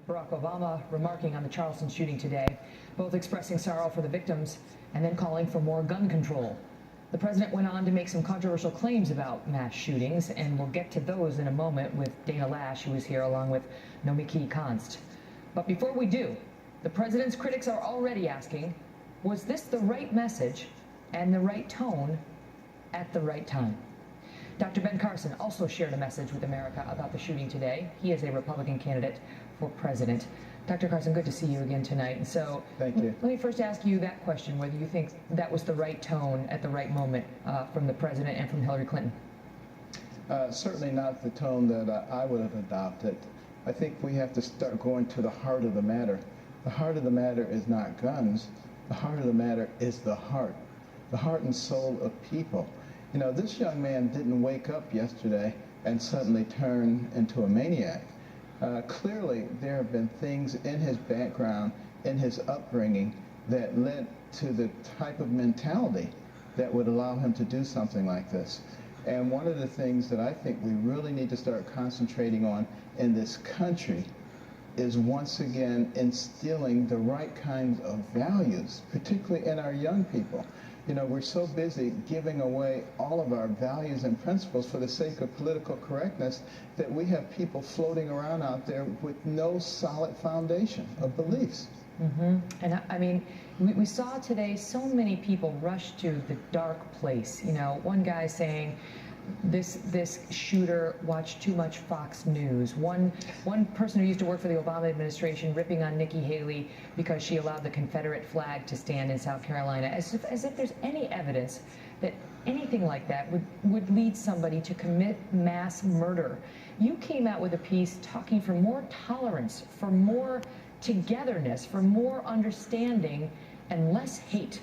Barack Obama remarking on the Charleston shooting today, both expressing sorrow for the victims and then calling for more gun control. The president went on to make some controversial claims about mass shootings, and we'll get to those in a moment with Dana Lash, who is here, along with Nomiki Konst. But before we do, the president's critics are already asking, was this the right message and the right tone at the right time? Dr. Ben Carson also shared a message with America about the shooting today. He is a Republican candidate for president. Dr. Carson, good to see you again tonight. And so, thank you. Let me first ask you that question, whether you think that was the right tone at the right moment from the president and from Hillary Clinton. Certainly not the tone that I would have adopted. I think we have to start going to the heart of the matter. The heart of the matter is not guns. The heart of the matter is the heart and soul of people. You know, this young man didn't wake up yesterday and suddenly turn into a maniac. Clearly, there have been things in his background, in his upbringing, that led to the type of mentality that would allow him to do something like this. And one of the things that I think we really need to start concentrating on in this country is once again instilling the right kinds of values, particularly in our young people. You know, we're so busy giving away all of our values and principles for the sake of political correctness that we have people floating around out there with no solid foundation of beliefs. Mm-hmm. And I mean, we saw today so many people rush to the dark place. You know, one guy saying, this shooter watched too much Fox News. One person who used to work for the Obama administration ripping on Nikki Haley because she allowed the Confederate flag to stand in South Carolina, as if there's any evidence that anything like that would lead somebody to commit mass murder. You came out with a piece talking for more tolerance, for more togetherness, for more understanding, and less hate.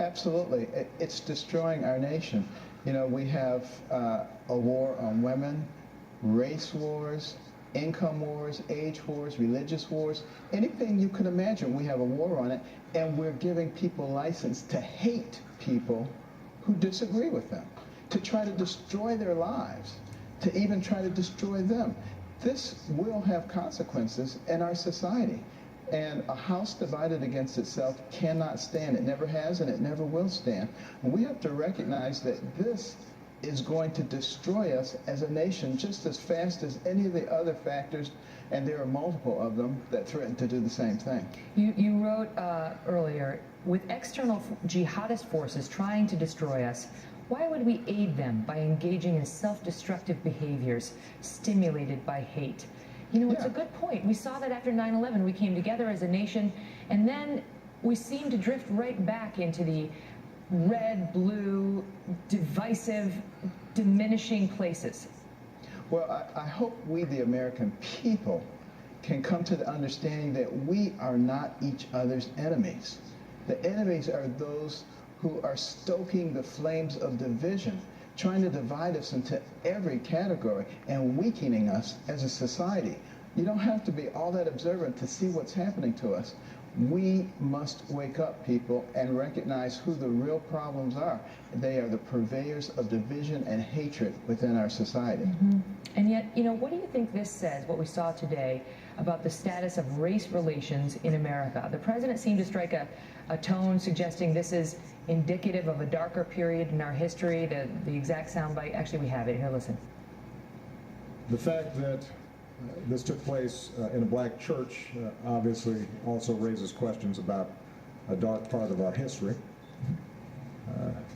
Absolutely. It's destroying our nation. You know, we have a war on women, race wars, income wars, age wars, religious wars, anything you can imagine, we have a war on it, and we're giving people license to hate people who disagree with them, to try to destroy their lives, to even try to destroy them. This will have consequences in our society. And a house divided against itself cannot stand. It never has and it never will stand. And we have to recognize that this is going to destroy us as a nation just as fast as any of the other factors, and there are multiple of them that threaten to do the same thing. You wrote earlier, with external jihadist forces trying to destroy us, why would we aid them by engaging in self-destructive behaviors stimulated by hate? You know, it's a good point. We saw that after 9/11, we came together as a nation, and then we seem to drift right back into the red, blue, divisive, diminishing places. Well, I hope we, the American people, can come to the understanding that we are not each other's enemies. The enemies are those who are stoking the flames of division, trying to divide us into every category and weakening us as a society. You don't have to be all that observant to see what's happening to us. We must wake up, people, and recognize who the real problems are. They are the purveyors of division and hatred within our society. Mm-hmm. And yet, you know, what do you think this says, what we saw today, about the status of race relations in America? The president seemed to strike a tone suggesting this is indicative of a darker period in our history. The exact soundbite, actually we have it here, listen. The fact that this took place in a black church obviously also raises questions about a dark part of our history.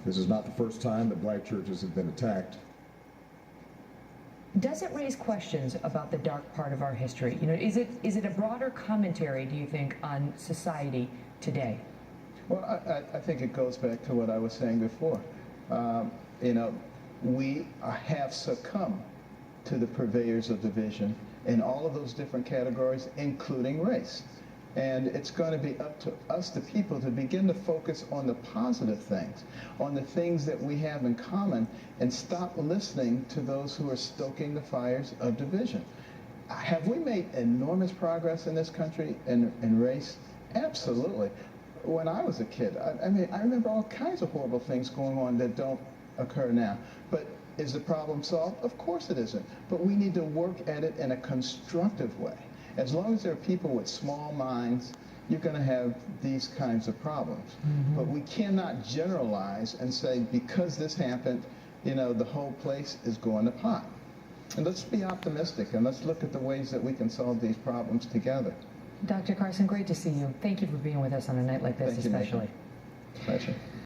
This is not the first time that black churches have been attacked. Does it raise questions about the dark part of our history? You know, is it a broader commentary, do you think, on society today? Well, I think it goes back to what I was saying before. You know, we have succumbed to the purveyors of division in all of those different categories, including race. And it's going to be up to us, the people, to begin to focus on the positive things, on the things that we have in common, and stop listening to those who are stoking the fires of division. Have we made enormous progress in this country in race? Absolutely. When I was a kid, I mean, I remember all kinds of horrible things going on that don't occur now. But is the problem solved? Of course it isn't. But we need to work at it in a constructive way. As long as there are people with small minds, you're going to have these kinds of problems. But we cannot generalize and say, because this happened, you know, the whole place is going to pot. And let's be optimistic, and let's look at the ways that we can solve these problems together. Dr. Carson, great to see you. Thank you for being with us on a night like this, Thank you, Megan. especially. Pleasure.